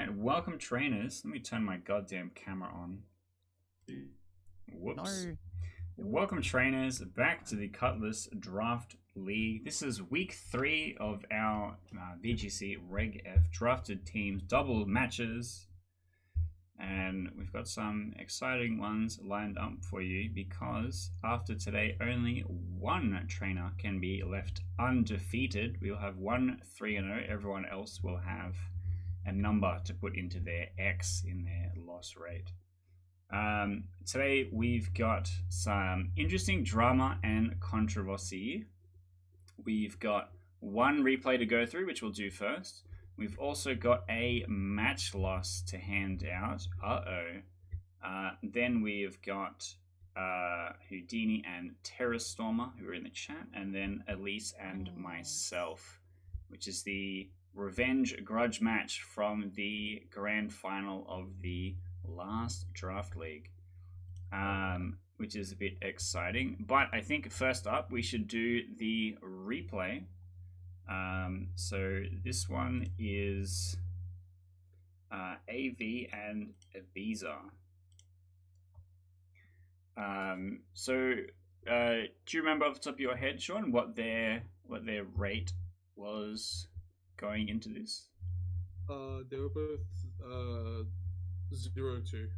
Alright, welcome trainers. Let me turn my goddamn camera on. Whoops. No. Welcome trainers back to the Cutlass Draft League. This is week 3 of our VGC Reg F drafted teams, double matches. And we've got some exciting ones lined up for you because after today, only one trainer can be left undefeated. We'll have 1 3-0. Everyone else will have a number to put into their X in their loss rate. Today we've got some interesting drama and controversy. We've got 1 replay to go through, which we'll do first. We've also got a match loss to hand out. Then we've got Houdini and Terrastormer, who are in the chat, and then Elise and myself, which is the revenge grudge match from the grand final of the last draft league, which is a bit exciting. But I think first up we should do the replay. So this one is AV and EBEZA. Do you remember off the top of your head, Sean, what their rate was going into this? They were both 0-2.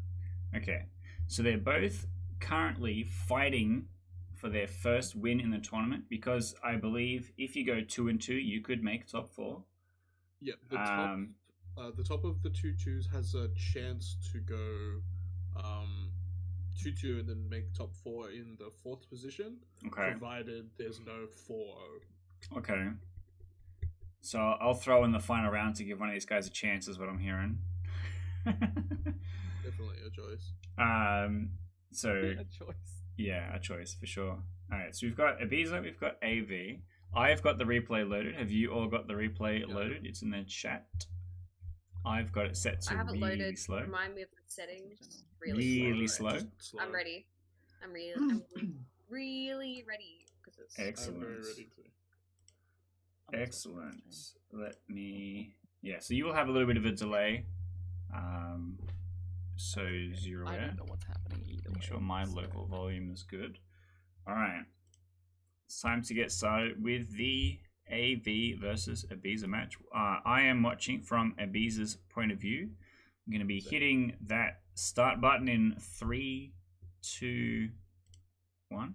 Okay, so they're both currently fighting for their first win in the tournament, because I believe if you go 2-2, you could make top 4. Yeah, the top of the 2-2s has a chance to go 2-2 and then make top 4 in the 4th position. Okay. Provided there's no 4-0. Okay. So I'll throw in the final round to give one of these guys a chance, is what I'm hearing. Definitely a choice. A choice. Yeah, a choice for sure. Alright, so we've got EBEZA, we've got AV. I've got the replay loaded. Have you all got the replay loaded? It's in the chat. I've got it set to really loaded. slow. Remind me of the settings. Really slow. Slow. I'm ready. I'm really ready. Excellent. I'm very ready to. Excellent. Let me... Yeah, so you will have a little bit of a delay. So 0 I out. don't know what's happening either Make way. sure my local volume is good. Alright. It's time to get started with the AV versus EBEZA match. I am watching from EBEZA's point of view. I'm going to be hitting that start button in 3, 2, 1.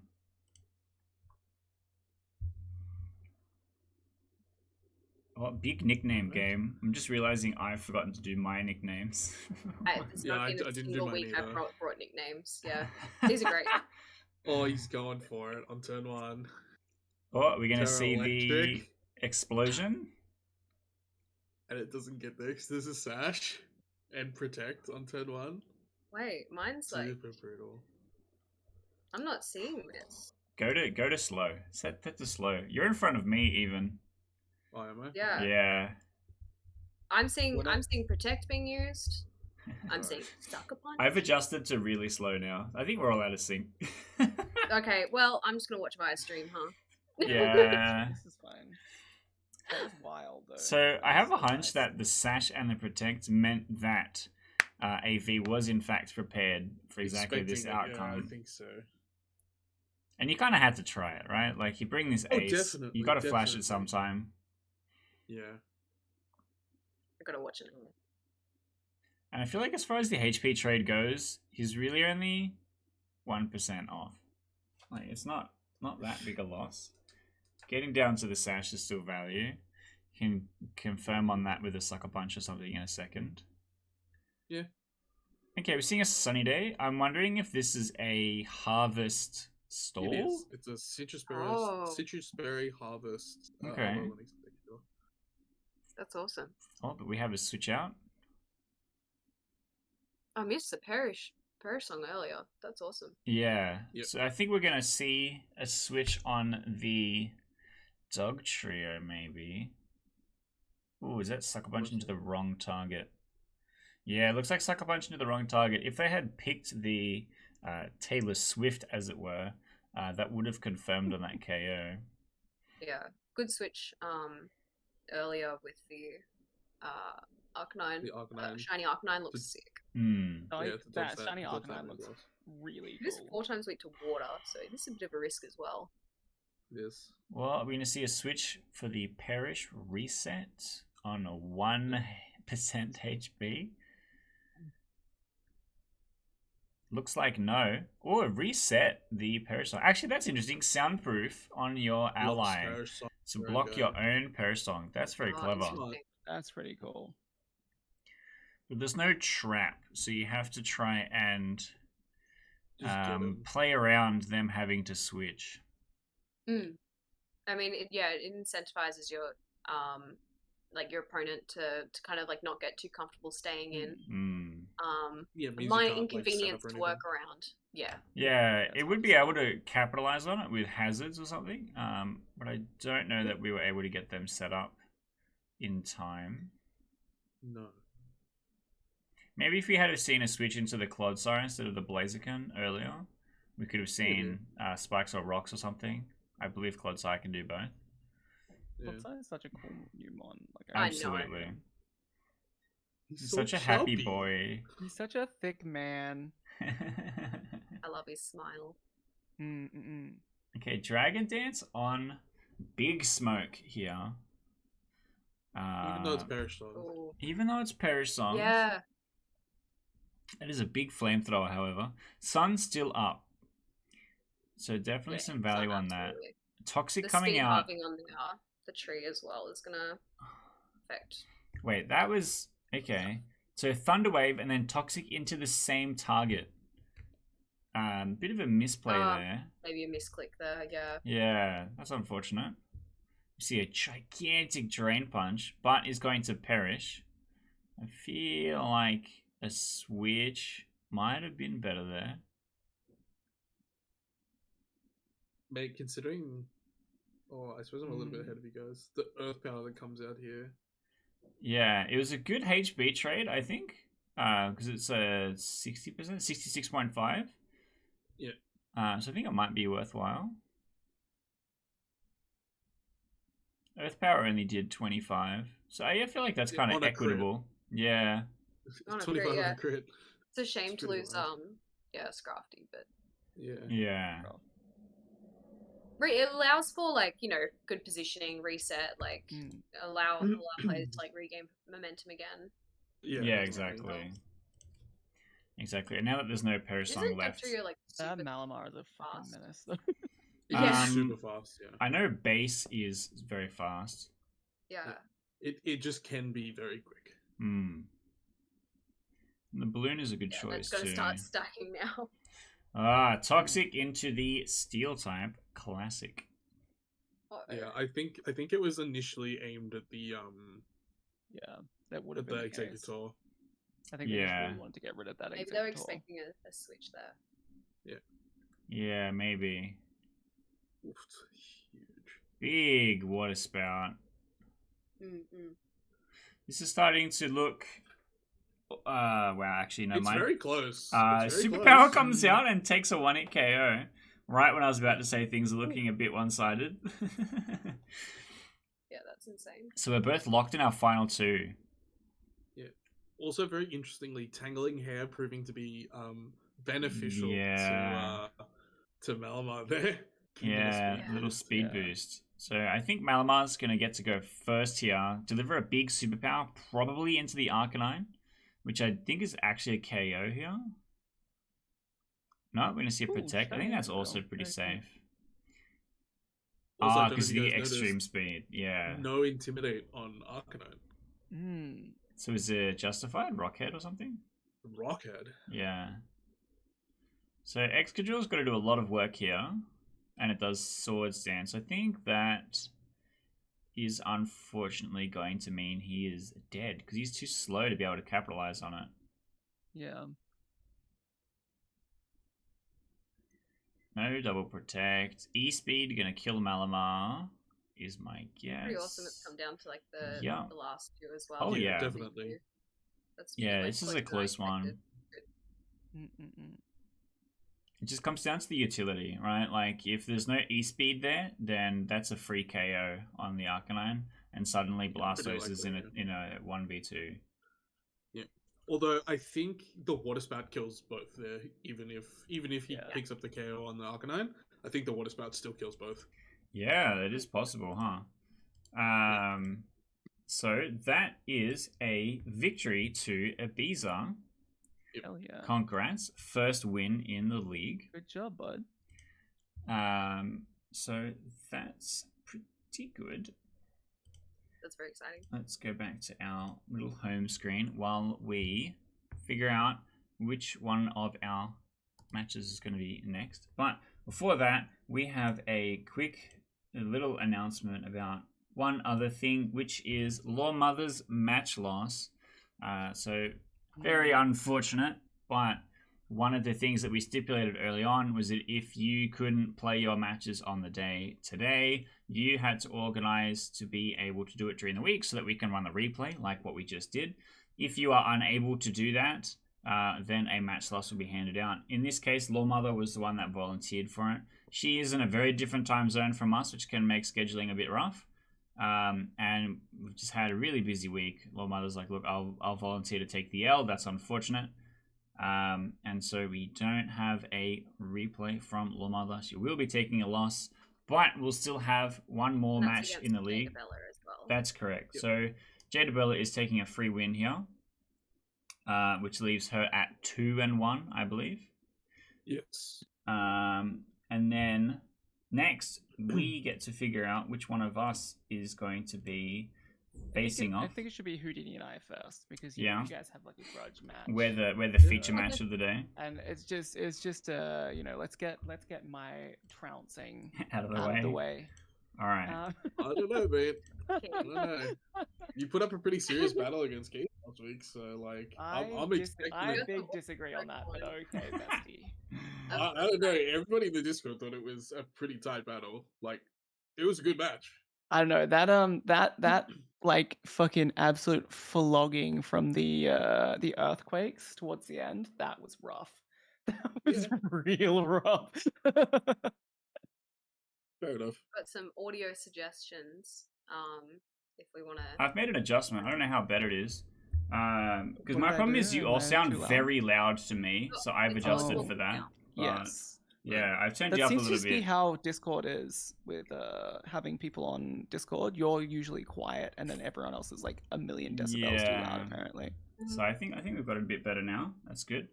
Oh, big nickname game. I'm just realizing I've forgotten to do my nicknames. It's Yeah, not I been a didn't do single mine week I've either. brought nicknames. Yeah, these are great. Oh, he's going for it on turn 1. Oh, are we going to Terra see the Electric. explosion? And it doesn't get there because there's a sash and protect on turn 1. Wait, mine's like Super brutal. I'm not seeing this. Go to slow. Set that to slow. You're in front of me even. Oh, am I? Yeah. Yeah. I'm seeing When I'm seeing protect being used. I'm Alright. seeing sucker punch. I've adjusted to really slow now. I think we're all out of sync. Okay, well I'm just gonna watch via stream, huh? Yeah. This is fine. That was wild, though. So I have a That was so hunch nice. that the sash and the protect meant that AV was in fact prepared for exactly this Expecting it, outcome. Yeah, I think so. And you kind of had to try it, right? Like you bring this Oh, ace, definitely, you got to flash it definitely. sometime. Yeah. I gotta watch it. And I feel like as far as the HP trade goes, he's really only 1% off. Like it's not that big a loss. Getting down to the sash is still value. You can confirm on that with a sucker punch or something in a second. Yeah. Okay, we're seeing a sunny day. I'm wondering if this is a harvest stall. It is. It's a citrus berry harvest. Okay. Rolling spectacle. That's awesome. Oh, but we have a switch out. I missed the Perish song earlier. That's awesome. Yeah. Yep. So I think we're gonna see a switch on the dog trio, maybe. Ooh, is that sucker punch into the wrong target? Yeah, it looks like sucker punch into the wrong target. If they had picked the Taylor Swift, as it were, that would have confirmed on that KO. Yeah, good switch earlier with the Arcanine. The Arcanine. Shiny Arcanine looks sick. Like to dodge that that- shiny to dodge that Arcanine as looks well. really It is cool. 4 times weak to water, so this is a bit of a risk as well. Yes. Well, we're going to see a switch for the Perish reset on a 1% HB. Looks like no. Or reset the Perish song. Actually, that's interesting. Soundproof on your ally. So block your own Perish song. That's very clever. Interesting. That's pretty cool. But there's no trap, so you have to try and Just get 'em. play around them having to switch. I mean, it incentivizes your your opponent to kind of like not get too comfortable staying in. Yeah, it means you Minor can't, like, set inconvenience up or to anything. work around. Yeah. Yeah, That's it would be able to capitalize on it with hazards or something, but I don't know that we were able to get them set up in time. No. Maybe if we had seen a switch into the Clodsire instead of the Blaziken earlier, we could have seen spikes or rocks or something. I believe Clodsire can do both. Yeah. Cutlass is such a cool new mon. Like, I know. Absolutely. He's He's so such a happy chubby. boy. He's such a thick man. I love his smile. Okay, Dragon Dance on Big Smoke here. Even though it's Perish Song. Ooh. Even though it's Perish Song. Yeah. It is a big flamethrower, however. Sun's still up. So definitely some value on that. Absolutely. Toxic The coming speed out. halving on the tree as well is gonna affect. Wait, that was... Okay. So Thunderwave and then Toxic into the same target. Bit of a misplay there. Maybe a misclick there, yeah. Yeah, that's unfortunate. You see a gigantic Drain Punch, but is going to perish. I feel like a switch might have been better there. Mate, considering... Oh, I suppose I'm a little bit ahead of you guys. The Earth Power that comes out here. Yeah, it was a good HB trade, I think. Because it's a 60%, 66.5. Yeah. So I think it might be worthwhile. Earth Power only did 25. So I feel like that's Yeah, kind of on a crit. equitable. Yeah. On a 25 crit, on yeah. a crit. It's a shame It's to pretty lose wild. Scrafty, but Yeah. Yeah. it allows for good positioning, reset, allow players to regain momentum again. Yeah, Yeah, that's exactly. what I mean. Exactly. And now that there's no Perish Song Isn't left. Dugtrio That super Malamar is a fucking fast? menace. Yeah. It's super fast, yeah. I know base is very fast. Yeah. It just can be very quick. And the balloon is a good Yeah, choice that's gonna too. start stacking now. Toxic into the Steel type. Classic. Uh-oh. Yeah, I think it was initially aimed at the Yeah, that would have at been the the case. Executor. I think they just Yeah. really wanted to get rid of that Maybe they were Executor. expecting a switch there. Yeah, maybe. Oof, huge. Big water spout. Mm-mm. This is starting to look. Wow, actually, no, It's mine. very close. It's very Superpower close. comes out and takes a 1-hit KO. Right when I was about to say things are looking a bit one-sided. Yeah, that's insane. So we're both locked in our final two. Also, very interestingly, Tangling Hair proving to be beneficial Yeah. to Malamar there. Yeah, Speed a little boost. speed Yeah. boost. So I think Malamar's going to get to go first here. Deliver a big superpower, probably into the Arcanine, which I think is actually a KO here. No, we're going to see a Ooh, Protect. I think that's Shadow also Bell. pretty Okay. safe. Also, I don't know Because if of you the guys extreme noticed, speed. Yeah. No Intimidate on Arcanine. So is it Justified? Rockhead or something? Rockhead. Yeah. So Excadrill's got to do a lot of work here. And it does Swords Dance. I think that is unfortunately going to mean he is dead. Because he's too slow to be able to capitalize on it. Yeah. No double protect. E-Speed gonna kill Malamar is my guess. Pretty awesome. It's come down to Yeah. the last two as well. Oh, yeah. Definitely. That's Yeah, way this is closer a than I close one. expected. It just comes down to the utility, right? Like, if there's no E-Speed there, then that's a free KO on the Arcanine, and suddenly Blastoise is likely, in a 1v2. Although I think the water spout kills both there, even if he Yeah. picks up the KO on the Arcanine, I think the water spout still kills both. Yeah, that is possible, huh? So that is a victory to EBEZA. Hell yeah. Congrats, first win in the league. Good job, bud. So that's pretty good. That's very exciting. Let's go back to our little home screen while we figure out which one of our matches is going to be next. But before that, we have a quick little announcement about one other thing, which is Loremother's match loss. So very unfortunate, but one of the things that we stipulated early on was that if you couldn't play your matches on the day today, you had to organize to be able to do it during the week so that we can run the replay like what we just did. If you are unable to do that, then a match loss will be handed out. In this case, Loremother was the one that volunteered for it. She is in a very different time zone from us, which can make scheduling a bit rough. And we've just had a really busy week. Loremother's like, look, I'll volunteer to take the L. That's unfortunate. And so we don't have a replay from Loremother. She will be taking a loss, but we'll still have one more match in the league. Jadeabella as well. That's correct. Yep. So Jadeabella is taking a free win here, which leaves her at 2-1, I believe. Yes. And then next, we get to figure out which one of us is going to be facing off. I think it should be Houdini and I first because you guys have like a grudge match. We're the feature match of the day. And it's just let's get my trouncing out of the way. All right. I don't know, man. I don't know. You put up a pretty serious battle against Keith last week, so like I'm expecting. I big disagree on that, but okay, bestie. I don't know. Everybody in the Discord thought it was a pretty tight battle. Like, it was a good match. I don't know that like fucking absolute flogging from the earthquakes towards the end. That was rough. That was real rough. Fair enough. Got some audio suggestions. If we want to. I've made an adjustment. I don't know how better it is. Because What my did I problem do? is you Am all I sound too loud? very loud to me, so I've adjusted Oh. for that. But, Yes. Yeah, I've turned That you up a seems to little be bit. how Discord is with having people on Discord. You're usually quiet, and then everyone else is like a million decibels too loud. Yeah. Apparently. So I think we've got a bit better now. That's good.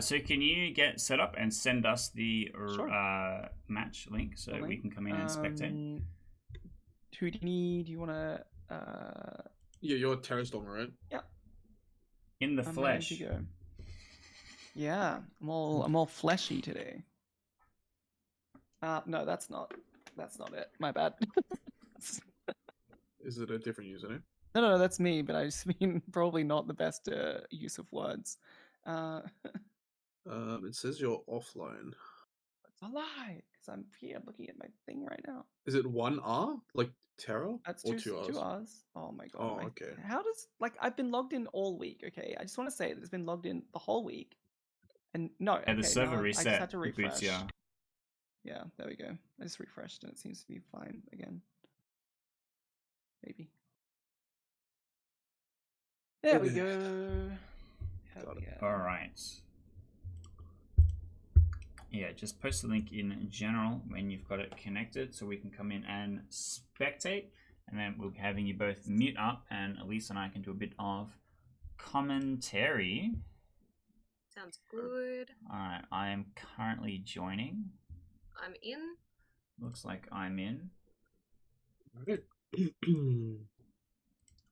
So can you get set up and send us the Sure. match link so The we link? can come in and spectate? Houdini, do you want to? Yeah, you're a Terrastormer, right? In the I'm flesh. ready to go. Yeah, I'm all fleshy today. No, that's not it. My bad. Is it a different username? No, that's me. But I just mean probably not the best use of words. It says you're offline. It's a lie because I'm here looking at my thing right now. Is it one R like Terra? That's or two two R's? R's. Oh my god. Oh, okay. How does I've been logged in all week? Okay, I just want to say that it's been logged in the whole week, and no. And the okay, server no, I reset. just had to It refresh. boots ya. Yeah, there we go. I just refreshed and it seems to be fine again. Maybe. There we go. Hell Got it. yeah. All right. Yeah, just post the link in general when you've got it connected so we can come in and spectate. And then we'll be having you both mute up and Elise and I can do a bit of commentary. Sounds good. All right, I am currently joining. I'm in. Looks like I'm in. Alright.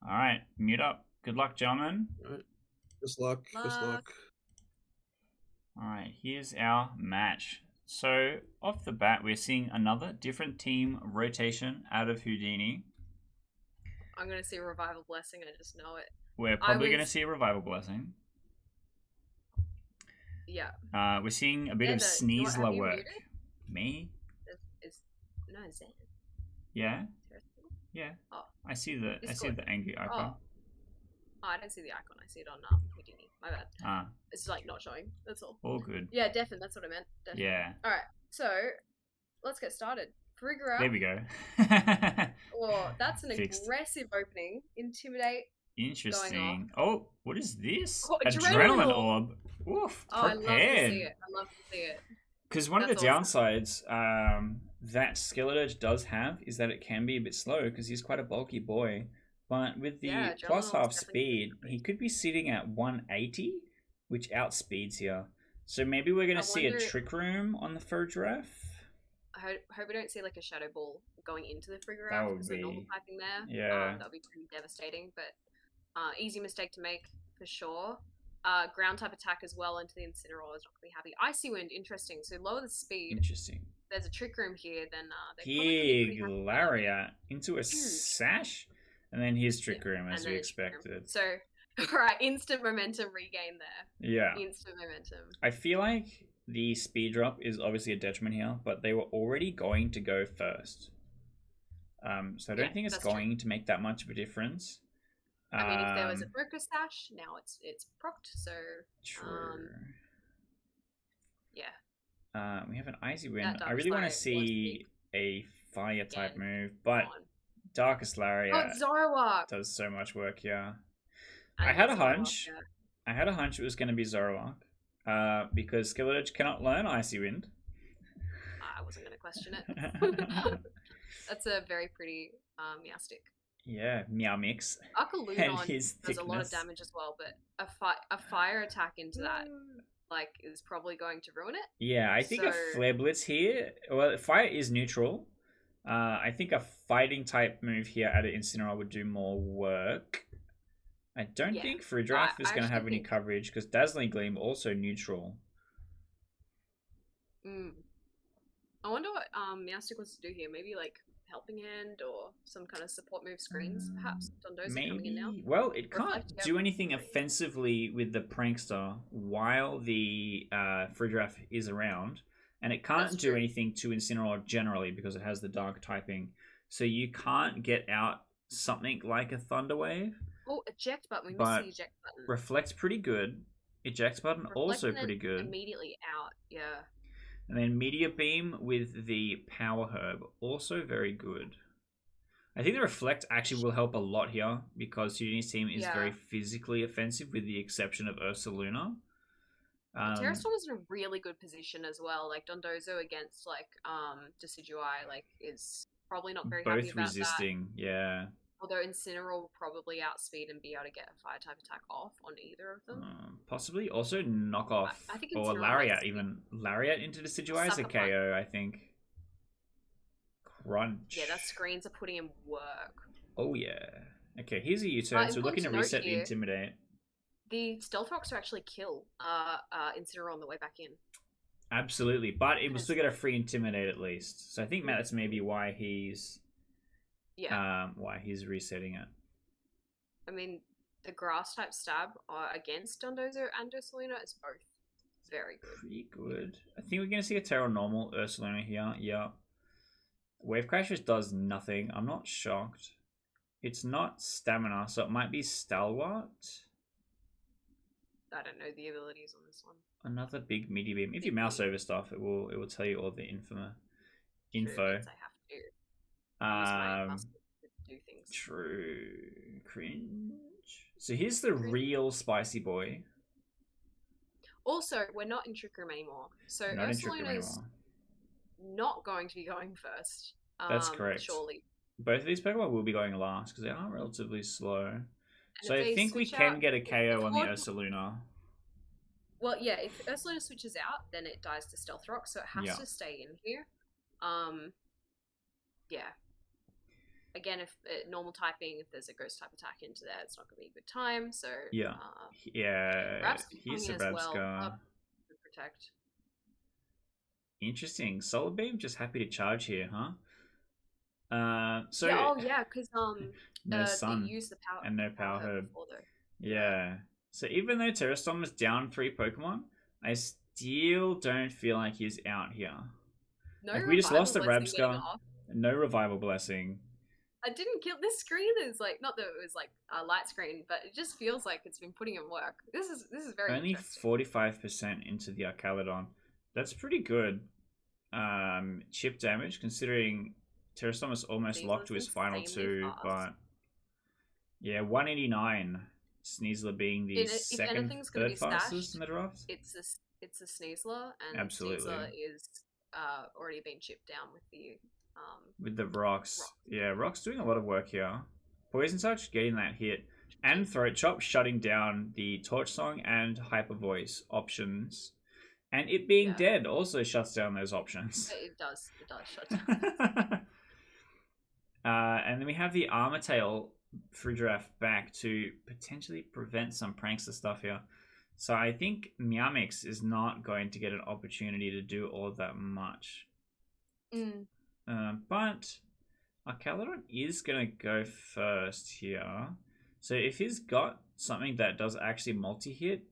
All right, mute up. Good luck, gentlemen. Alright. Best luck. Best luck. All right, here's our match. So off the bat, we're seeing another different team rotation out of Houdini. I'm gonna see a revival blessing. I just know it. We're probably going to was- see a revival blessing. Yeah. We're seeing a bit of Xander, you know what, have Sneasler you work. muted? Me? No, Zen. Yeah, Terrastormer? yeah. Oh. I see the Discord. angry icon. Oh, I don't see the icon. I see it on Houdini. My bad. Ah, It's like not showing. That's all. all good. Yeah, definitely. That's what I meant. Definitely. Yeah, All right. So let's get started. Figure out. there we go. Oh, that's an Fixed. aggressive opening. Intimidate. Interesting. Oh, what is this? Oh, Adrenaline orb. Oof, oh, I love to prepared. see it. I love to see it. Because one of the That's downsides that Skeleturge does have is that it can be a bit slow because he's quite a bulky boy. But with the plus Adrenaline half orb's speed, he could be sitting at 180, which outspeeds here. So maybe we're going to see a Trick Room on the Fur Giraffe. I hope we don't see like a Shadow Ball going into the Fur That Giraffe would because be... of normal typing there. Yeah. That would be pretty devastating, but easy mistake to make for sure. Ground type attack as well into the Incineroar is not going to be happy. Icy Wind, interesting. So lower the speed. Interesting. There's a Trick Room here, then Big Lariat into a Sash, and then his Trick Room as we expected. So, alright, instant momentum regain there. Yeah. Instant momentum. I feel like the speed drop is obviously a detriment here, but they were already going to go first. So I don't think it's going to make that much of a difference. I mean, if there was a Focus Sash, now it's procced, so... True. Yeah. We have an Icy Wind. I really want to see a Fire type move, but Darkest Lariat does so much work here. I had a hunch. I had a hunch it was going to be Zoroark, because Skeleturge cannot learn Icy Wind. I wasn't going to question it. That's a very pretty Meowstic. Yeah, Meow Mix. Arcalunon does a lot of damage as well, but a fire attack into that is probably going to ruin it. Yeah, I think a Flare Blitz here. Well, fire is neutral. I think a fighting type move here at an Incineroar would do more work. I don't think Frudraff is going to have any coverage because Dazzling Gleam also neutral. I wonder what Meowstic wants to do here. Maybe Helping Hand or some kind of support move screens, perhaps. Dondozo coming in now. Well, it can't do anything offensively with the Prankster while the Frudraff is around, and it can't do anything to Incineroar generally because it has the dark typing. So you can't get out something like a Thunder Wave. Oh, eject button. We missed the eject button. Reflect's pretty good. Eject button also pretty good. Immediately out, yeah. And then Meteor Beam with the Power Herb, also very good. I think the Reflect actually will help a lot here because Houdini's team is very physically offensive with the exception of Ursaluna. Terrastormer's in a really good position as well. Dondozo against Decidueye is probably not very happy about both resisting, yeah. Although Incineroar will probably outspeed and be able to get a fire type attack off on either of them. Possibly also knock off or Lariat even. Lariat into the Decidueye is a KO, I think. Crunch. Yeah, that screens are putting in work. Oh yeah. Okay, here's a U-turn, so we're looking to reset the Intimidate. The Stealth Rocks will actually kill Incineroar on the way back in. Absolutely, but it will still get a free Intimidate at least. So I think that's maybe why he's... why he's resetting it. I mean, the grass type stab against Dondozo and Ursaluna is both very good. Pretty good. I think we're going to see a Terra normal Ursaluna here. Yeah. Wave Crashers does nothing. I'm not shocked. It's not stamina, so it might be Stalwart. I don't know the abilities on this one. Another big Meteor Beam. If you mouse over stuff, it will tell you all the info. I have to. Do things. True. Cringe. So here's the real spicy boy. Also, we're not in Trick Room anymore. So Ursaluna's not going to be going first. That's correct. Surely. Both of these Pokemon will be going last because they are relatively slow. So I think we can get a KO on the Ursaluna. Well, yeah, if Ursaluna switches out, then it dies to Stealth Rock, so it has to stay in here. Yeah. Again, if normal typing, if there's a ghost type attack into there, it's not going to be a good time. So here's the Brabscar. Protect. Interesting. Solar Beam just happy to charge here, huh? Because no sun use the power and no Power Herb. Yeah. So even though Terrastormer's down 3 Pokemon, I still don't feel like he's out here. No, we just lost the Brabscar. No Revival Blessing. I didn't kill this screen. Is not that it was a light screen, but it just feels like it's been putting in work. This is very only 45% into the Arcalodon. That's pretty good. Chip damage considering Terrastormer's almost locked to his final 2, but Yeah, 189. Sneasler being the If second, anything's gonna third be fastest stashed, in the draft. it's a Sneasler, and Absolutely. Sneasler is already been chipped down with the rocks. rock. Yeah, Rock's doing a lot of work here. Poison Touch getting that hit, and Throat Chop shutting down the Torch Song and Hyper Voice options, and it being dead also shuts down those options. It does shut down. And then we have the Armor Tail Frigidraff back to potentially prevent some prankster stuff here. So I think Meowmix is not going to get an opportunity to do all that much. But Arcalodon is going to go first here. So if he's got something that does actually multi-hit,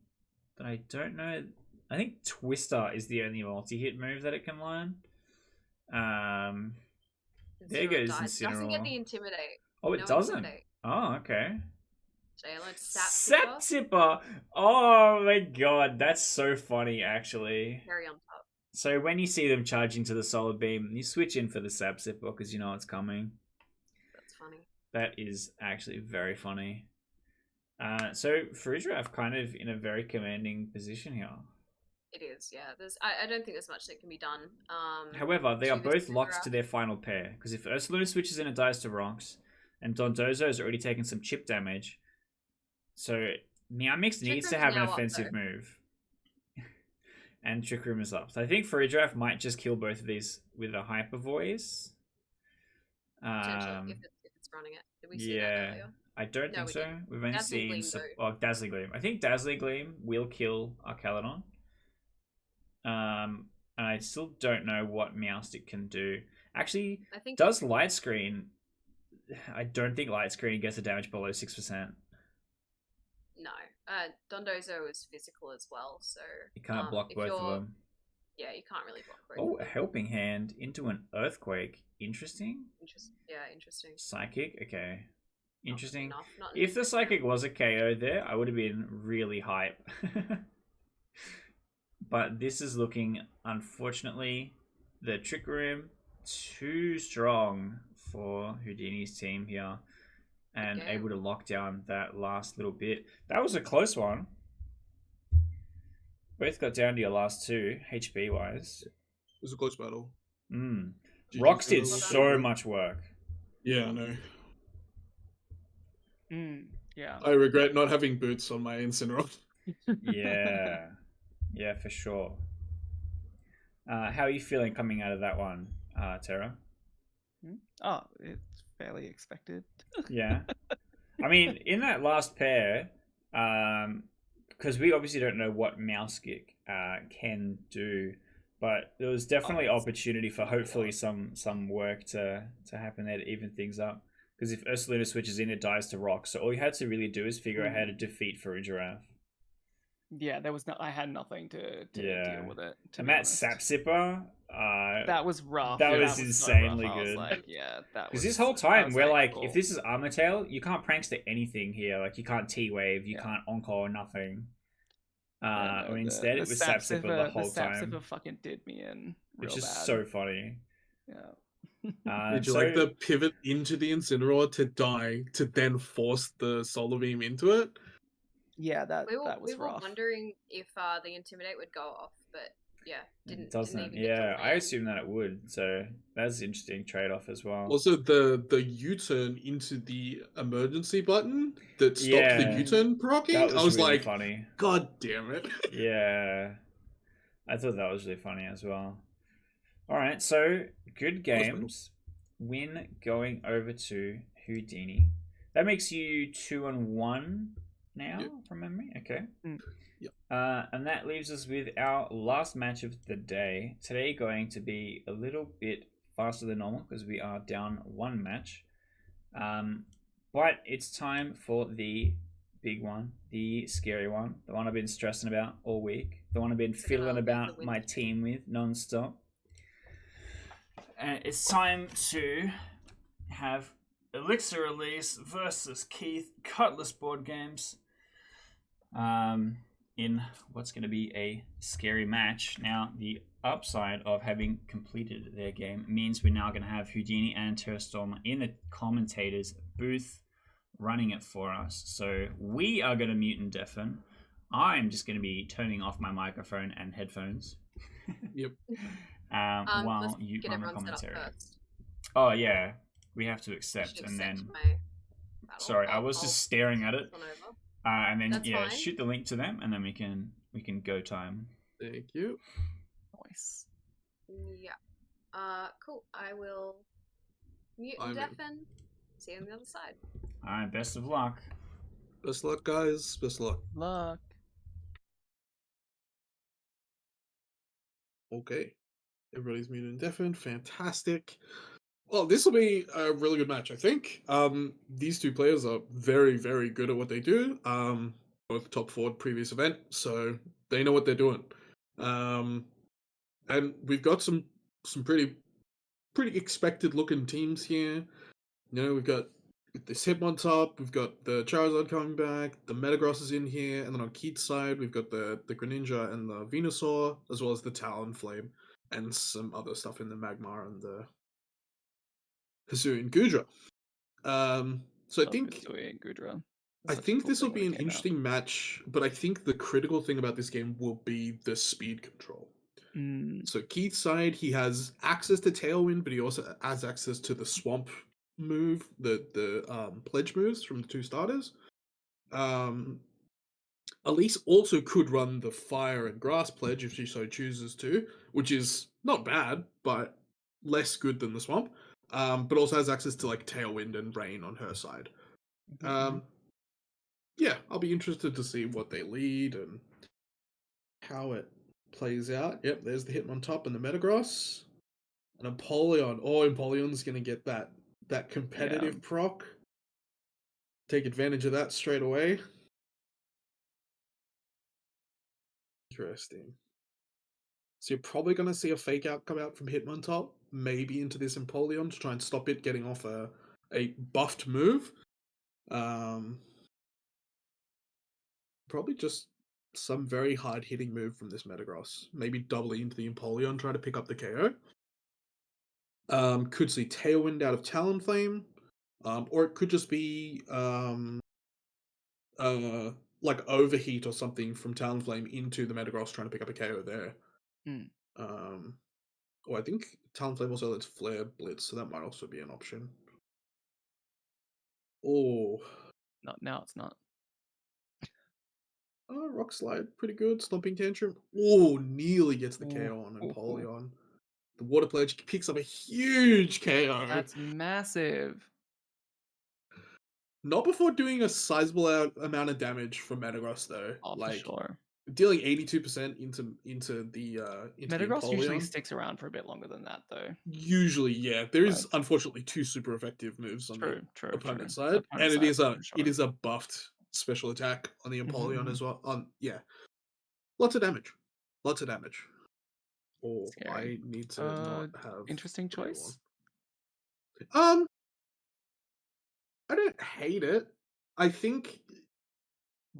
but I don't know. I think Twister is the only multi-hit move that it can learn. There goes Incineroar. Doesn't get the Intimidate. Oh, it doesn't? Intimidate. Oh, okay. Sap Zipper. Oh my god, that's so funny actually. Very on top. So when you see them charging to the Solar Beam, you switch in for the Sap Zipper because you know it's coming. That's funny. That is actually very funny. So Frigidraff kind of in a very commanding position here. It is, yeah. I don't think there's much that can be done. However, they are both locked to their final pair, because if Ursaluna switches in and dies to Rocks, and Dondozo has already taken some chip damage, so Meowmix needs to have an offensive move. And Trick Room is up. So I think Frigidraff might just kill both of these with a Hyper Voice. If it's running it. Did we see that earlier? I don't think so. We've only seen Dazzling Gleam. I think Dazzling Gleam will kill Arcalodon. And I still don't know what Meowstic can do. Actually, does Light Screen... I don't think Light Screen gets a damage below 6%. No. Dondozo is physical as well, so... You can't block both of them. Yeah, you can't really block both. Oh, a Helping Hand into an Earthquake. Interesting. Interesting. Psychic, okay. Interesting. Not if the Psychic was a KO there, I would have been really hype. But this is looking, unfortunately, the Trick Room too strong for Houdini's team here. And able to lock down that last little bit. That was a close one. Both got down to your last two, HP-wise. It was a close battle. Rocks did so much work. Yeah, I know. Yeah. I regret not having boots on my Incineroar. Yeah. Yeah, for sure. How are you feeling coming out of that one, Terra? Oh, it's fairly expected. Yeah. I mean, in that last pair, because we obviously don't know what Meowstic can do, but there was definitely opportunity for hopefully some work to happen there to even things up. Because if Ursaluna switches in, it dies to Rock. So all you had to really do is figure out how to defeat Frigidraff. Yeah, there was I had nothing to deal with it. And that Sap Zipper, that was rough. That was insanely so good. Like, yeah, that was. Because this whole time we're like, if this is Armor Tail, you can't prankster anything here. Like you can't T-Wave, you can't Encore, nothing. Instead it was Sap Zipper the whole time. Sap Zipper fucking did me in, which is so funny. Yeah. Did you like the pivot into the Incineroar to die to then force the Solar Beam into it? Yeah, that was rough. We were wondering if the Intimidate would go off, but yeah, didn't. It doesn't. Didn't even Yeah, I assume that it would. So that's an interesting trade-off as well. Also, the U-turn into the emergency button that stopped the U-turn proccing. I was really like, funny. God damn it! Yeah, I thought that was really funny as well. All right, so good games. Win going over to Houdini. That makes you 2-1 now from memory. Okay. Yep. And that leaves us with our last match of the day. Today going to be a little bit faster than normal because we are down one match. But it's time for the big one, the scary one, the one I've been stressing about all week, the one I've been fiddling about my team with non-stop. And it's time to have ElixirElise versus Keith Cutlassboardgames in what's going to be a scary match. Now, the upside of having completed their game means we're now going to have Houdini and Terrastormer in the commentators' booth running it for us. So we are going to mute and deafen. I'm just going to be turning off my microphone and headphones. Yep. While let's you get run the everyone set up commentary. first. Oh yeah, we have to I accept should and then. accept my battle. Sorry, I was just staring at it. on over. And then That's fine. shoot the link to them, and then we can go time. Thank you. Nice. Yeah. Cool. I will mute and deafen. See you on the other side. All right, best of luck. Best luck, guys. Best luck. Luck. Okay. Everybody's muted and deafened. Fantastic. Well, this will be a really good match, I think. These two players are very, very good at what they do. Both top 4 previous event, so they know what they're doing. And we've got some pretty expected looking teams here. You know, we've got this Hitmontop, we've got the Charizard coming back, the Metagross is in here, and then on Keith's side, we've got the Greninja and the Venusaur, as well as the Talonflame, and some other stuff in the Magmar and the Hisuian Gudra. So I think this will be an interesting match, but I think the critical thing about this game will be the speed control. So Keith's side, he has access to Tailwind, but he also has access to the Swamp move, the pledge moves from the 2 starters. Elise also could run the Fire and Grass pledge if she so chooses to, which is not bad, but less good than the Swamp. But also has access to like Tailwind and Rain on her side. Yeah, I'll be interested to see what they lead and how it plays out. Yep, there's the Hitmontop and the Metagross. And Empoleon. Oh, Empoleon's going to get that competitive proc. Take advantage of that straight away. Interesting. So you're probably going to see a fake out come out from Hitmontop, maybe into this Empoleon to try and stop it getting off a buffed move. Probably just some very hard hitting move from this Metagross. Maybe doubling into the Empoleon, try to pick up the KO. Could see Tailwind out of Talonflame, or it could just be like Overheat or something from Talonflame into the Metagross trying to pick up a KO there. Or I think Talonflame also lets Flare Blitz, so that might also be an option. Oh, not now. It's not. Rock Slide, pretty good. Stomping Tantrum. Oh, nearly gets the KO on Empoleon. The Water Pledge picks up a huge KO. That's massive. Not before doing a sizable amount of damage for Metagross, though. Oh, like, for sure. Dealing 82% into the Metagross usually sticks around for a bit longer than that, though. Usually, yeah. There is unfortunately 2 super effective moves on the opponent's side, and it is a buffed special attack on the Empoleon as well. Lots of damage. Oh, I need to not have interesting choice. I don't hate it. I think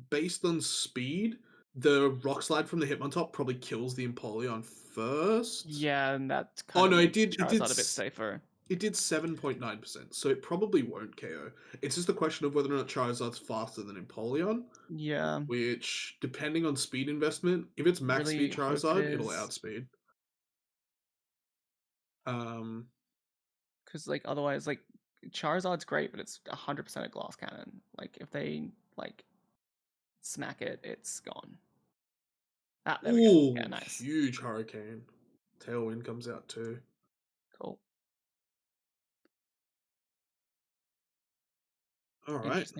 based on speed, the Rock Slide from the Hitmontop probably kills the Empoleon first. Yeah, and that's kind of it did a bit safer. It did 7.9%, so it probably won't KO. It's just a question of whether or not Charizard's faster than Empoleon. Yeah. Which, depending on speed investment, if it's max speed Charizard, it'll outspeed. Because like otherwise, like Charizard's great, but it's 100% a glass cannon. Like if they like smack it, it's gone. There we go. Yeah, nice. Huge Hurricane. Tailwind comes out too. Cool. All right.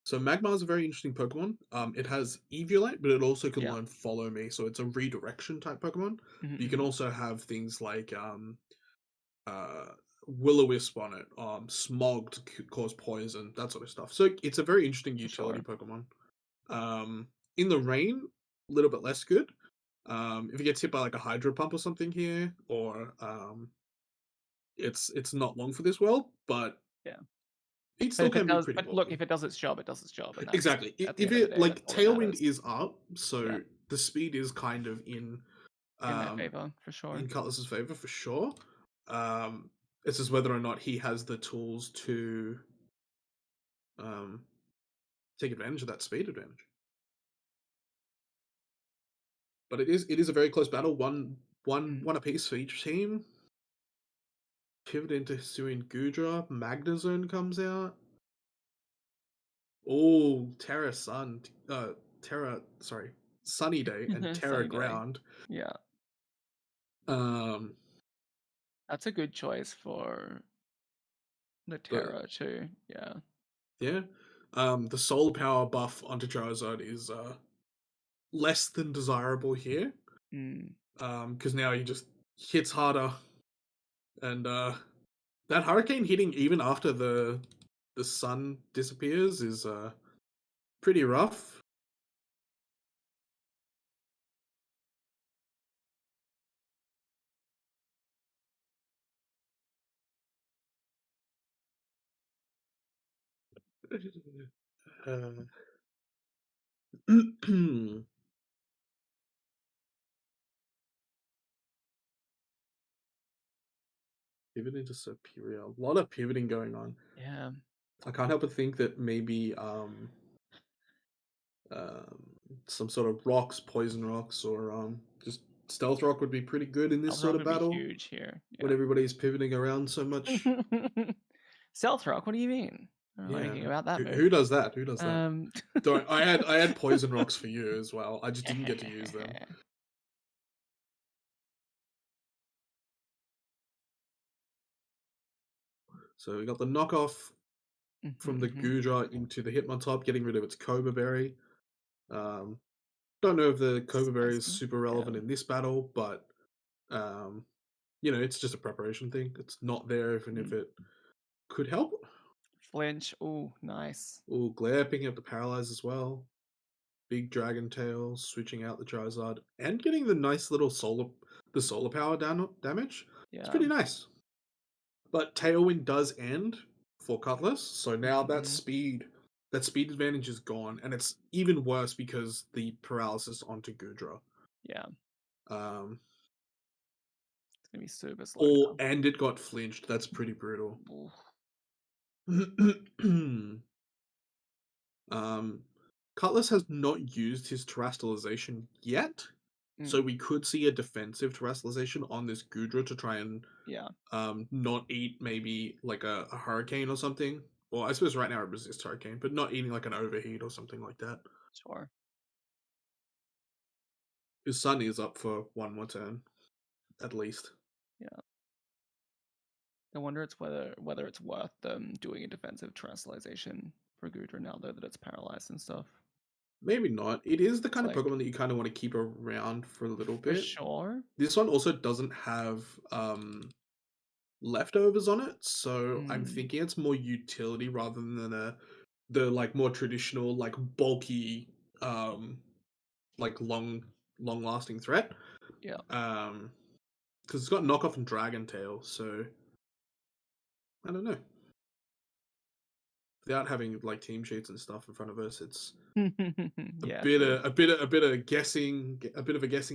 So Magmar is a very interesting Pokemon. It has Eviolite, but it also can learn Follow Me, so it's a redirection type Pokemon. You can also have things like Will-O-Wisp on it, Smog to cause poison, that sort of stuff. So it's a very interesting utility Pokemon. In the rain, a little bit less good. If it gets hit by like a Hydro Pump or something here, or it's not long for this world, but it still can be pretty. But look, if it does its job, it does its job. And exactly. If it like Tailwind is up, so the speed is kind of in their favor for sure. In Cutlass's favor for sure. It's just whether or not he has the tools to take advantage of that speed advantage. But it is a very close battle. One apiece for each team. Pivot into Hisuian Gudra. Magnezone comes out. Oh, Terra Sunny Day and Terra Sunny Day. Ground. Yeah. That's a good choice for the Terra too. Yeah. Yeah. The solar power buff onto Charizard is less than desirable here. Because now he just hits harder, and that Hurricane hitting even after the sun disappears is pretty rough. Pivot into Superior. A lot of pivoting going on. Yeah. I can't help but think that maybe some sort of rocks, poison rocks, or just stealth rock would be pretty good in this sort of battle. Huge here. When everybody's pivoting around so much. Stealth rock? What do you mean? I don't know anything about that move. Who does that? Who does that? Don't. I had poison rocks for you as well. I just didn't get to use them. So we got the knockoff from the Gudra into the Hitmontop, getting rid of its Cobra Berry. Don't know if the Cobra Berry is super relevant in this battle, but it's just a preparation thing. It's not there even if it could help. Flinch. Oh, nice. Oh, Glare picking up the Paralyze as well. Big Dragon Tail, switching out the Charizard, and getting the nice little solar power damage. Yeah. It's pretty nice. But Tailwind does end for Cutlass, so now that speed advantage is gone, and it's even worse because the paralysis onto Gudra. Yeah. It's gonna be super slow. Oh, and it got flinched. That's pretty brutal. Cutlass has not used his Terrastoralization yet, so we could see a defensive Terrastoralization on this Gudra to try and not eat maybe like a Hurricane or something. Well, I suppose right now it resists Hurricane, but not eating like an Overheat or something like that. Sure. His Sun is up for one more turn, at least. Yeah. I wonder whether it's worth them doing a defensive Terrastoralization for Gudra now, though, that it's paralyzed and stuff. Maybe not. It is the kind of Pokemon that you kind of want to keep around for a little bit. For sure. This one also doesn't have leftovers on it, so I'm thinking it's more utility rather than the like more traditional like bulky like long lasting threat. Yeah. Because it's got knockoff and Dragon Tail, so I don't know. Without having like team sheets and stuff in front of us, it's a bit of a guessing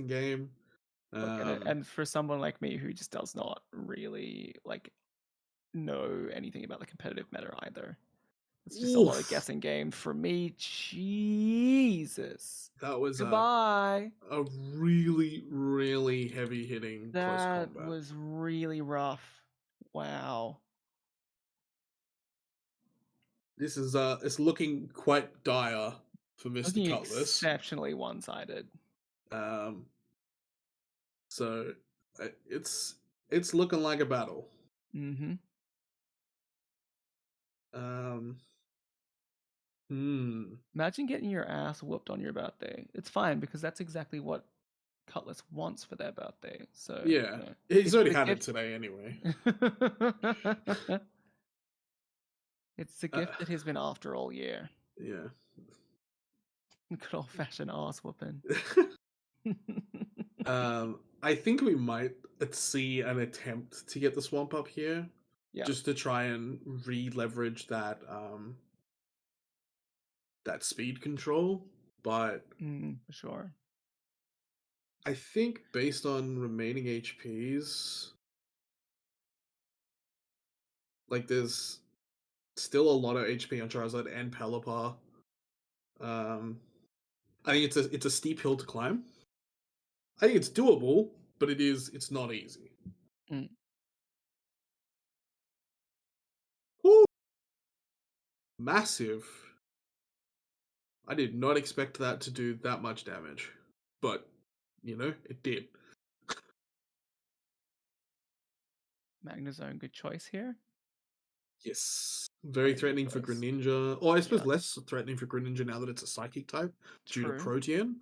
game. And for someone like me who just does not really like know anything about the competitive meta either, it's just a lot of guessing game for me. Jesus, that was goodbye. A really, really heavy hitting close combat. That was really rough. Wow. This is it's looking quite dire for Mr. Cutlass. Exceptionally one-sided. So it's looking like a battle. Imagine getting your ass whooped on your birthday. It's fine because that's exactly what Cutlass wants for their birthday. So yeah, he's already had it today anyway. It's a gift that he's been after all year. Yeah. Good old-fashioned ass whooping. I think we might see an attempt to get the Swamp up here, just to try and re-leverage that that speed control. But for sure, I think based on remaining HPs, like there's still a lot of HP on Charizard and Pelipper. I think it's a steep hill to climb. I think it's doable, but it's not easy. Mm. Woo! Massive. I did not expect that to do that much damage, but it did. Magnezone, good choice here. Yes. Very Very good threatening for choice. Greninja. Or I suppose Yeah. less threatening for Greninja now that it's a psychic type due to True. Protean.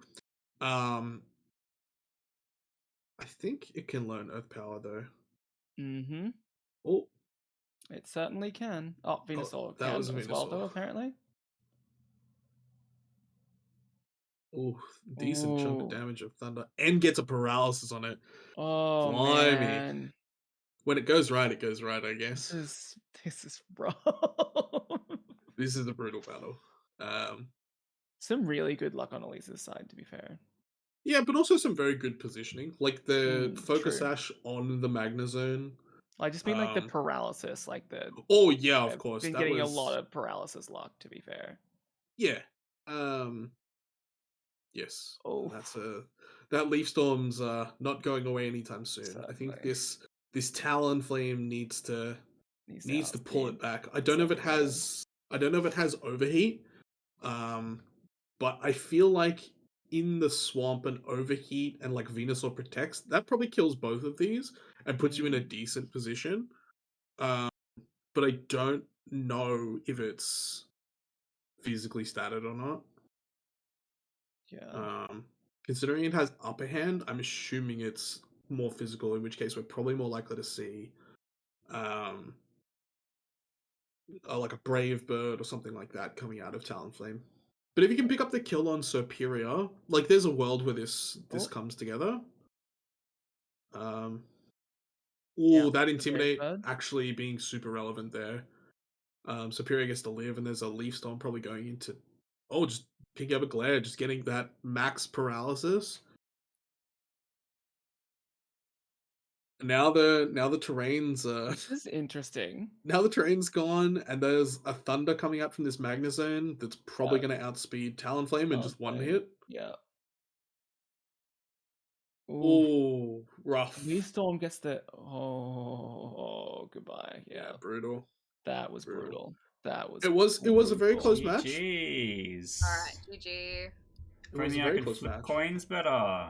I think it can learn Earth Power though. Mm-hmm. Oh, It certainly can. Oh, Venusaur that can was as well, though, Venusaur. apparently. oh, decent chunk of Ooh. damage of Thunder. And gets a paralysis on it. Oh, Blimey. man. When it goes right, I guess. This is rough. This is a brutal battle. Some really good luck on Elise's side, to be fair. Yeah, but also some very good positioning. Like the Focus True. Sash on the Magnezone. I just mean like the paralysis, like the. Oh yeah, of I've course. been That getting was a lot of paralysis luck, to be fair. yeah. Yes. Oh, that Leaf Storm's not going away anytime soon. I think Certainly. this Talonflame needs to pull it outspeed. back. I don't know if it Second has overheat. But I feel like in the swamp and overheat and like Venusaur protects, that probably kills both of these and puts you in a decent position. But I don't know if it's physically statted or not. Yeah. Considering it has upper hand, I'm assuming it's more physical, in which case we're probably more likely to see like a Brave Bird or something like that coming out of Talonflame. But if you can pick up the kill on Superior, like there's a world where this comes together. That Intimidate actually being super relevant there. Superior gets to live, and there's a Leaf Storm probably going into. Oh, just picking up a Glare, just getting that max paralysis. Now the terrain's This is interesting. Now the terrain's gone, and there's a Thunder coming out from this Magnezone that's probably going to outspeed Talonflame in just one hit. Yeah. Oh, rough. Leaf Storm gets the goodbye. Yeah, brutal. That was brutal. It was a very close match. Jeez. All right, GG. If only I could flip coins better.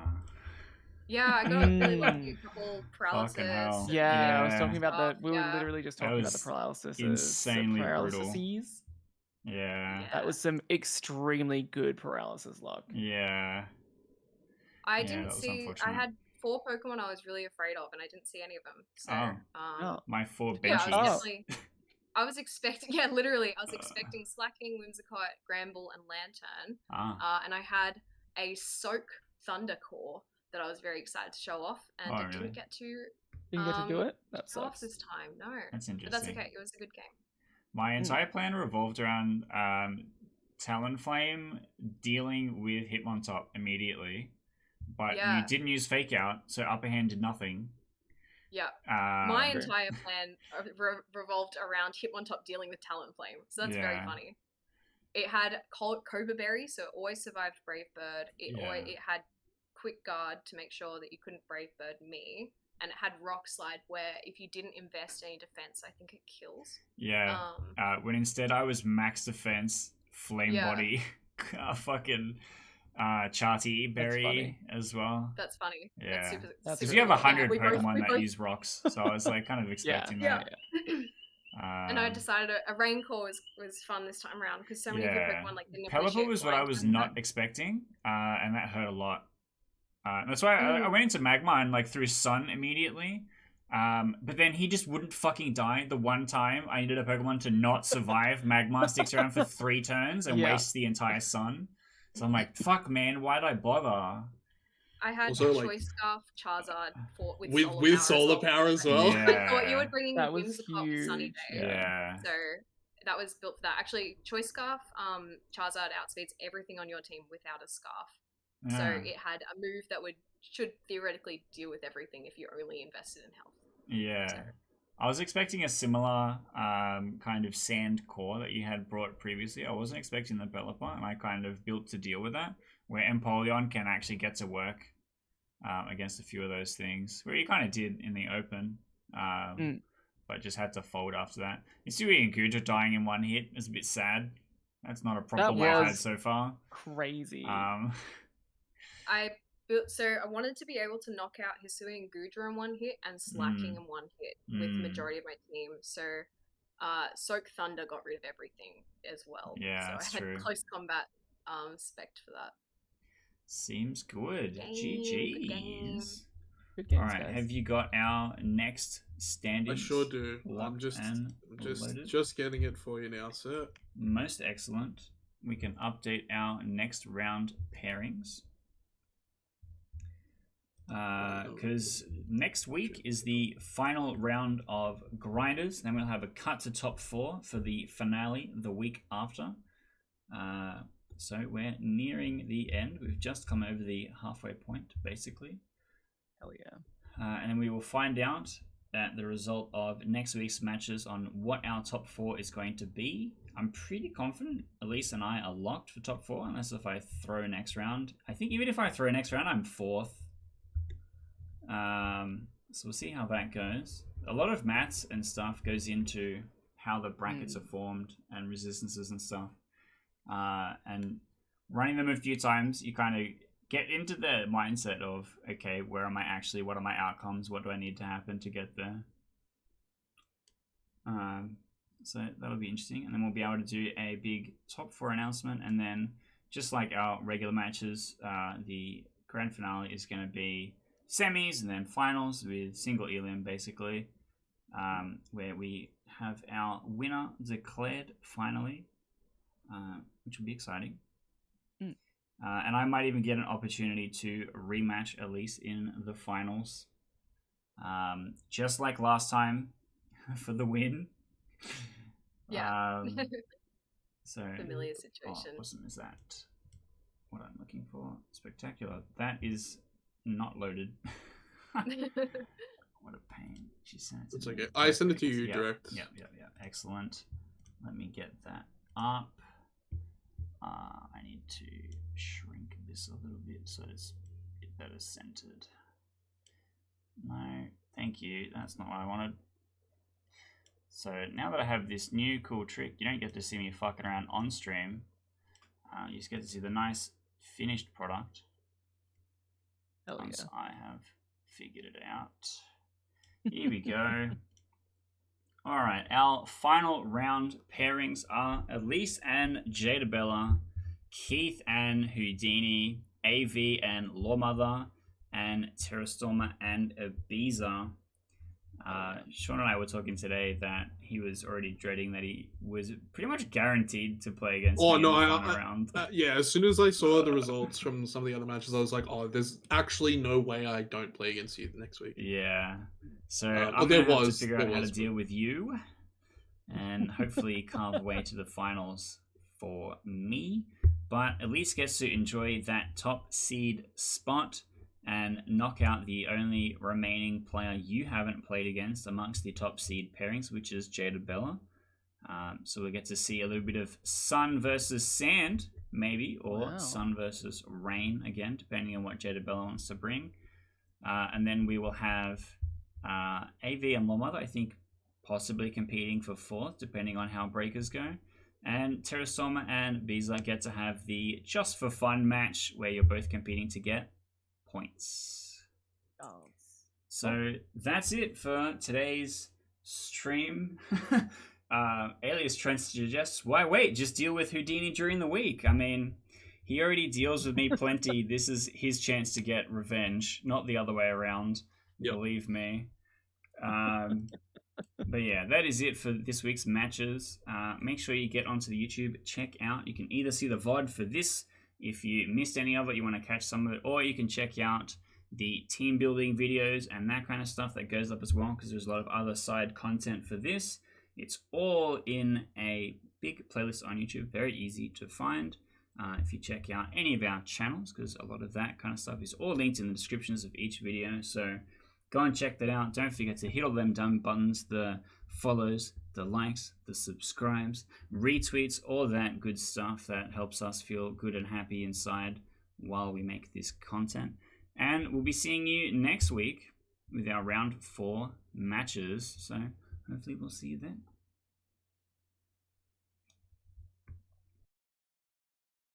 Yeah, I got really lucky. A couple paralysis. Yeah, I was talking about we were literally just talking about the paralysis. Insanely brutal. Yeah. That was some extremely good paralysis luck. Yeah. I didn't see. I had 4 Pokemon I was really afraid of, and I didn't see any of them. So, my 4 benchies. Yeah, I was expecting. Yeah, literally, I was expecting Slacking, Whimsicott, Gramble, and Lantern. And I had a Soak Thunder Core that I was very excited to show off, and didn't get to. Didn't get to do it. That show sucks. off this time. No, that's interesting. But that's okay. It was a good game. My entire plan revolved around Talonflame dealing with Hitmontop immediately. But you didn't use Fake Out, so Upper Hand did nothing. Yeah. My entire plan revolved around Hitmontop dealing with Talonflame, so that's very funny. It had Cobra Berry, so it always survived Brave Bird. It had Quick Guard to make sure that you couldn't Brave Bird me. And it had Rock Slide, where if you didn't invest any defense, I think it kills. Yeah. When instead I was max defense, Flame Body, fucking... Charty Berry as well. That's funny. Yeah. That's because you have 100 Pokemon that use rocks, so I was like kind of expecting that. And I decided a Raincore was fun this time around because so many good Pokemon like didn't appreciate. Pelipper was what I was not expecting, and that hurt a lot. That's why I went into Magma and like threw Sun immediately. But then he just wouldn't fucking die. The one time I needed a Pokemon to not survive, Magma sticks around for 3 turns and wastes the entire Sun. So I'm like, fuck, man, why'd I bother? I had Choice Scarf, Charizard with solar power as well. Yeah. I thought you were bringing that was Whimsicott Sunny Day. Yeah. So that was built for that. Actually, Choice Scarf, Charizard outspeeds everything on your team without a Scarf. So it had a move that should theoretically deal with everything if you only invested in health. Yeah. So, I was expecting a similar kind of sand core that you had brought previously. I wasn't expecting the Developer, and I kind of built to deal with that, where Empoleon can actually get to work against a few of those things, where you kind of did in the open, but just had to fold after that. Isui and Gudra dying in one hit is a bit sad. That's not a problem I've had so far. Crazy. So I wanted to be able to knock out Hisui and Gudra in one hit and Slacking in one hit with the majority of my team. So Soak Thunder got rid of everything as well. Yeah, so that's I had true. close combat spect for that. Seems good. GG's. Good games, Alright, guys. have you got our next standings? I sure do. I'm loaded? just getting it for you now, sir. Most excellent. We can update our next round pairings. Because next week is the final round of grinders. Then we'll have a cut to top 4 for the finale the week after. So we're nearing the end. We've just come over the halfway point, basically. Hell yeah. And then we will find out at the result of next week's matches on what our top 4 is going to be. I'm pretty confident Elise and I are locked for top 4, unless if I throw next round. I think even if I throw next round, I'm 4th. So we'll see how that goes. A lot of maths and stuff goes into how the brackets are formed and resistances and stuff. And running them a few times, you kind of get into the mindset of, okay, where am I actually? What are my outcomes? What do I need to happen to get there? So that'll be interesting. And then we'll be able to do a big top 4 announcement. And then just like our regular matches, the grand finale is going to be semis and then finals with single elim, basically, where we have our winner declared finally, which will be exciting. And I might even get an opportunity to rematch Elise in the finals, just like last time for the win. Yeah. So familiar situation. Oh, awesome is that? What I'm looking for. Spectacular. That is not loaded. What a pain. She sent it. It's okay. I send it to you direct. Yeah. Excellent. Let me get that up. I need to shrink this a little bit so it's a bit better centered. No, thank you. That's not what I wanted. So now that I have this new cool trick, you don't get to see me fucking around on stream. You just get to see the nice finished product. Once I have figured it out. Here we go. Alright, our final round pairings are Elise and Jadeabella, Keith and Houdini, AV and Loremother, and Terrastormer and EBEZA. Sean and I were talking today that he was already dreading that he was pretty much guaranteed to play against me in the final round. Yeah, as soon as I saw the results from some of the other matches, I was like, oh, there's actually no way I don't play against you next week. Yeah. So I'm going to have to figure out how to deal with you and hopefully carve a way to the finals for me. But at least gets to enjoy that top seed spot and knock out the only remaining player you haven't played against amongst the top seed pairings, which is Jadeabella. So we get to see a little bit of sun versus sand, maybe, or sun versus rain again, depending on what Jadeabella wants to bring. And then we will have AV and Loremother, I think, possibly competing for 4th, depending on how breakers go. And Terrastormer and EBEZA get to have the just for fun match where you're both competing to get points. So that's it for today's stream. Alias Trent suggests, why wait? Just deal with Houdini during the week. I mean, he already deals with me plenty. This is his chance to get revenge, not the other way around. Yep. Believe me. But yeah, that is it for this week's matches. Make sure you get onto the YouTube, check out. You can either see the VOD for this if you missed any of it, you want to catch some of it, or you can check out the team building videos and that kind of stuff that goes up as well, because there's a lot of other side content for this. It's all in a big playlist on YouTube, very easy to find if you check out any of our channels, because a lot of that kind of stuff is all linked in the descriptions of each video. So Go and check that out. Don't forget to hit all them dumb buttons, the follows, the likes, the subscribes, retweets, all that good stuff that helps us feel good and happy inside while we make this content. And we'll be seeing you next week with our round 4 matches. So hopefully we'll see you then.